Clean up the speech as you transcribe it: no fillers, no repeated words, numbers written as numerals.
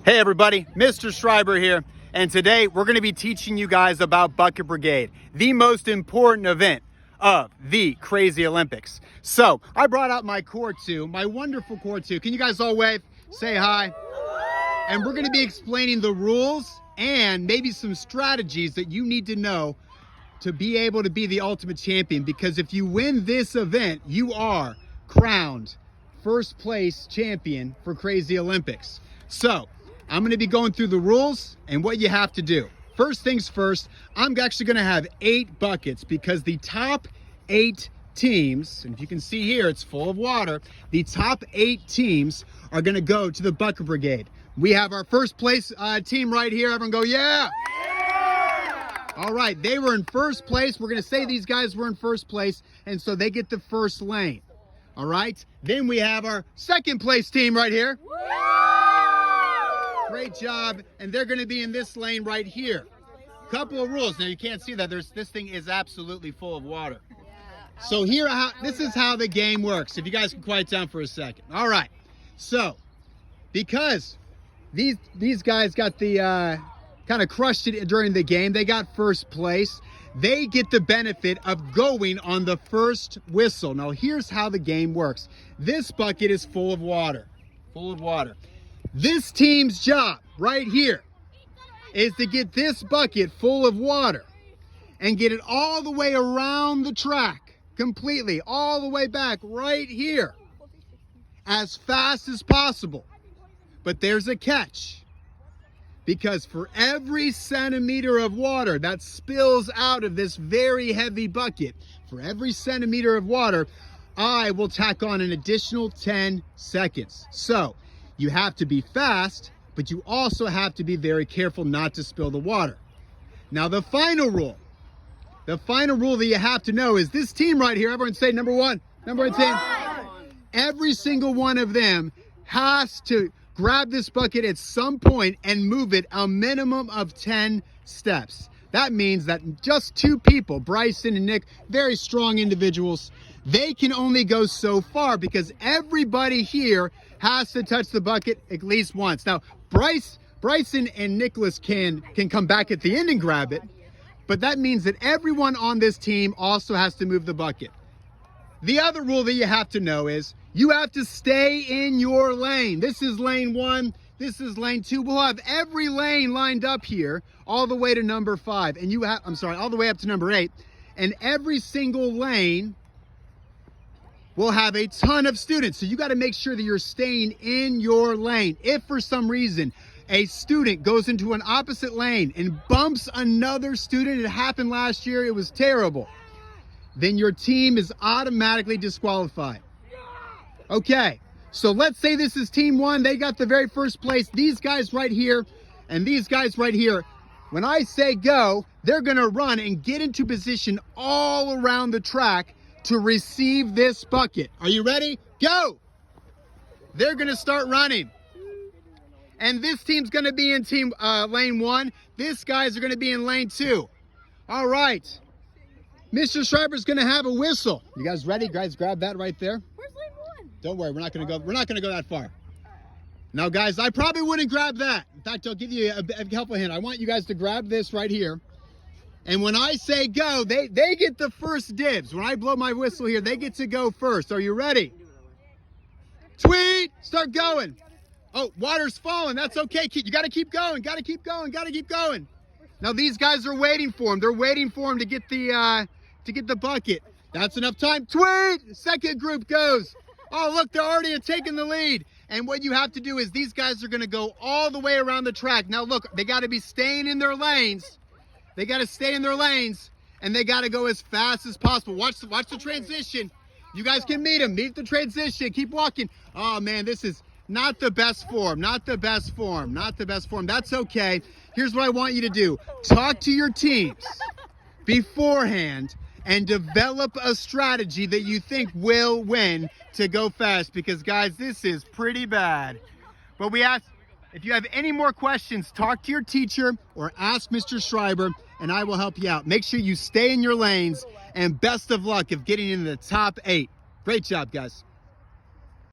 Hey everybody, Mr. Schreiber here, and today we're going to be teaching you guys about Bucket Brigade, the most important event of the Crazy Olympics. So, I brought out my core two, my wonderful core two. Can you guys all wave? Say hi. And we're going to be explaining the rules and maybe some strategies that you need to know to be able to be the ultimate champion, because if you win this event, you are crowned first place champion for Crazy Olympics. So, I'm going to be going through the rules and what you have to do. First things first, I'm actually going to have 8 buckets because the top 8 teams, and if you can see here, it's full of water. The top 8 teams are going to go to the Bucket Brigade. We have our first place team right here. Everyone go, yeah! All right, they were in first place. We're going to say these guys were in first place, and so they get the first lane. All right, then we have our second place team right here. Great job, and they're going to be in this lane right here. Couple of rules. Now you can't see that. This thing is absolutely full of water. So here, this is how the game works. If you guys can quiet down for a second. All right. So because these guys got the kind of crushed it during the game, they got first place. They get the benefit of going on the first whistle. Now here's how the game works. This bucket is full of water. Full of water. This team's job right here is to get this bucket full of water and get it all the way around the track, completely, all the way back right here, as fast as possible. But there's a catch, because for every centimeter of water that spills out of this very heavy bucket, for every centimeter of water, I will tack on an additional 10 seconds. So, you have to be fast, but you also have to be very careful not to spill the water. Now the final rule that you have to know is this team right here, everyone say number one team. Every single one of them has to grab this bucket at some point and move it a minimum of 10 steps. That means that just 2 people, Bryson and Nick, very strong individuals, they can only go so far because everybody here has to touch the bucket at least once. Now, Bryson and Nicholas can come back at the end and grab it, but that means that everyone on this team also has to move the bucket. The other rule that you have to know is you have to stay in your lane. This is lane 1, this is lane 2. We'll have every lane lined up here all the way to number 5, and all the way up to number 8, and every single lane will have a ton of students. So you got to make sure that you're staying in your lane. If for some reason a student goes into an opposite lane and bumps another student, it happened last year, it was terrible, then your team is automatically disqualified. Okay, so let's say this is team 1. They got the very first place. These guys right here and these guys right here, when I say go, they're going to run and get into position all around the track to receive this bucket. Are you ready? Go! They're going to start running. And this team's going to be in lane 1. These guys are going to be in lane 2. All right. Mr. Schreiber's going to have a whistle. You guys ready? Guys, grab that right there. Where's lane 1? Don't worry, we're not going to go that far. Now, guys, I probably wouldn't grab that. In fact, I'll give you a helpful hint. I want you guys to grab this right here. And when I say go, they get the first dibs. When I blow my whistle here, they get to go first. Are you ready? Tweet! Start going. Oh, water's falling. That's okay. You got to keep going. Got to keep going. Got to keep going. Now these guys are waiting for him. They're waiting for him to get the bucket. That's enough time. Tweet! Second group goes. Oh, look, they're already taking the lead. And what you have to do is these guys are going to go all the way around the track. Now look, they got to be staying in their lanes. They got to stay in their lanes, and they got to go as fast as possible. Watch the transition. You guys can meet them. Meet the transition. Keep walking. Oh, man, this is not the best form. Not the best form. Not the best form. That's okay. Here's what I want you to do. Talk to your teams beforehand and develop a strategy that you think will win to go fast, because, guys, this is pretty bad. But we ask, if you have any more questions, talk to your teacher or ask Mr. Schreiber, and I will help you out. Make sure you stay in your lanes, and best of luck of getting into the top 8. Great job, guys.